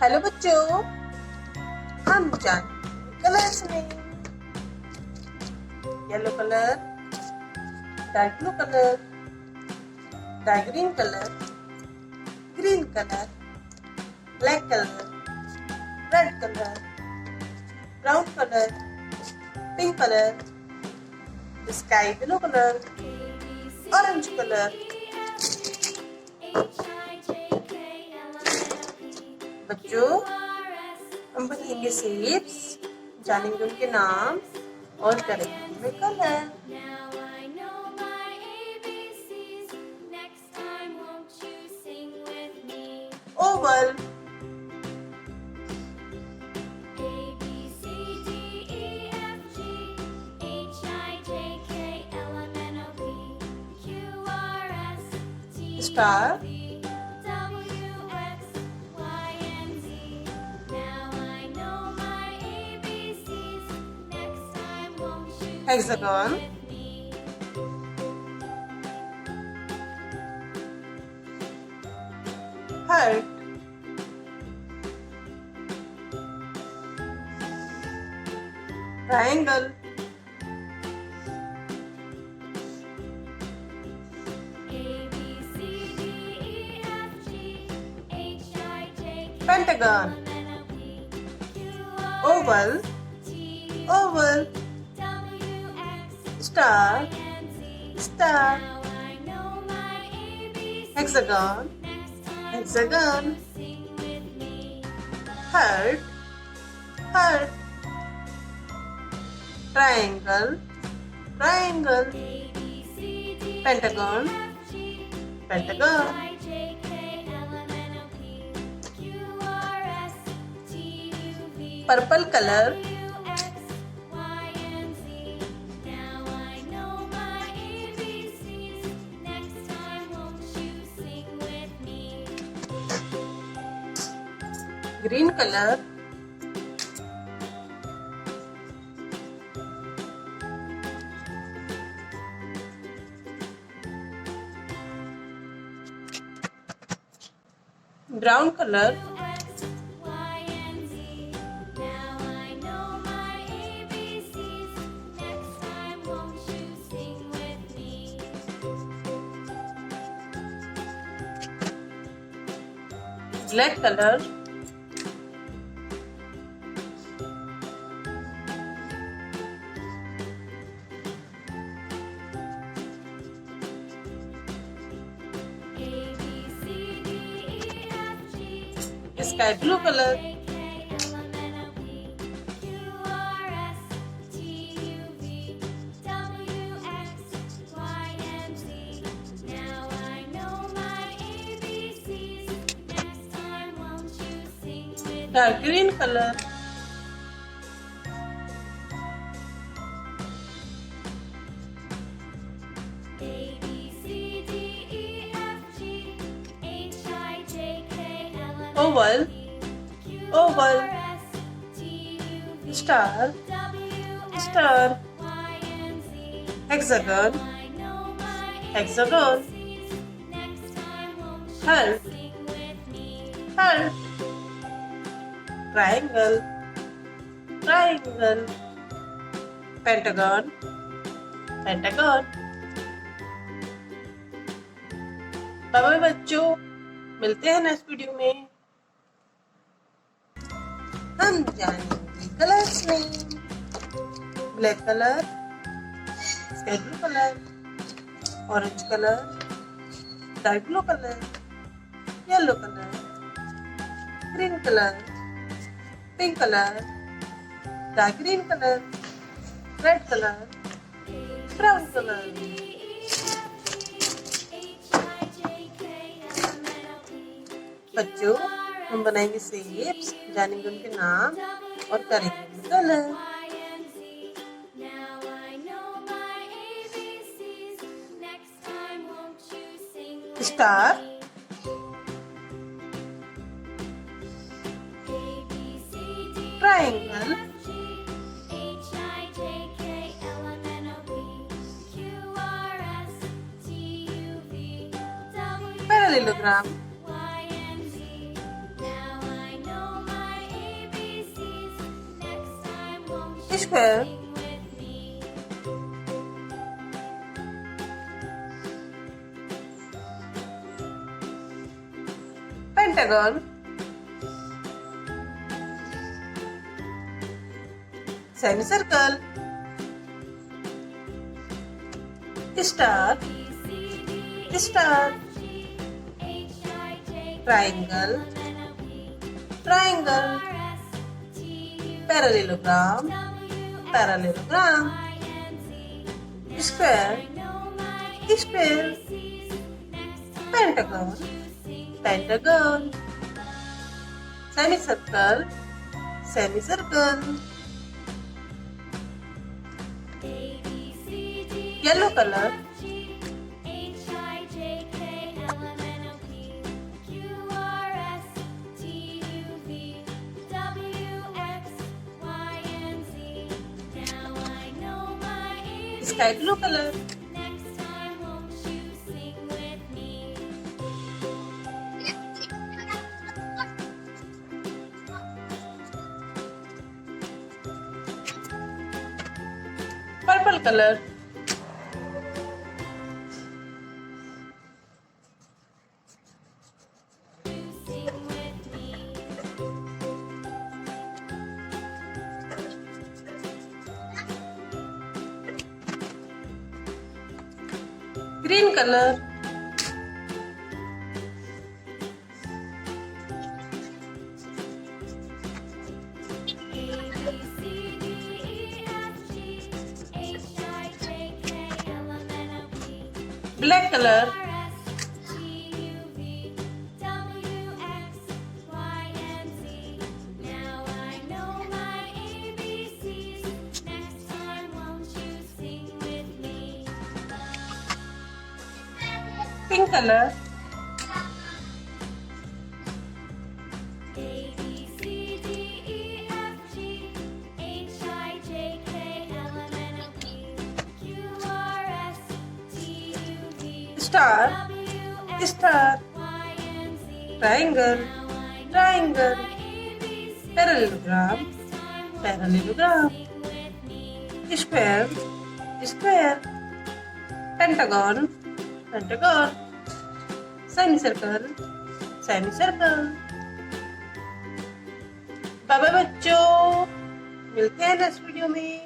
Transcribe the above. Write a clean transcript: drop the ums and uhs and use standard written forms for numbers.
Hello बच्चों, हम जाने कलर्स में yellow colour, dark blue colour, dark green colour, green colour, black colour, red colour, brown colour, pink colour, sky blue colour, orange colour. बच्चों, हम बनाएंगे shapes, जानेंगे उनके नाम और करेंगे उनमें colour. Oval, star, hexagon, heart, triangle, pentagon, oval, oval, star, star, hexagon, hexagon, heart, heart, triangle, triangle, pentagon, pentagon, purple colour, green colour, brown colour, black colour, sky blue colour, dark green colour, oval, oval, star, star, hexagon, hexagon, heart, heart, triangle, triangle, pentagon, pentagon. Bye bye बच्चों, मिलते हैं next video में। हम जानेंगे colours में black colour, sky blue colour, orange colour, dark blue colour, yellow colour, green colour, pink colour, dark green colour, red colour, brown colour. बच्चों, हम बनाएंगे शेप्स, जानेंगे उनके नाम और करेंगे colour. Star, triangle, parallelogram, square, pentagon, semicircle, star, star, triangle, triangle, parallelogram, parallelogram, square, square, pentagon, pentagon, semicircle, semicircle, yellow color, sky blue color, purple color, green color, black color, pink color, star, star, triangle, triangle, parallelogram, parallelogram, square, square, pentagon, pentagon, semicircle, semicircle। Bye bye बच्चों, मिलते हैं next video में।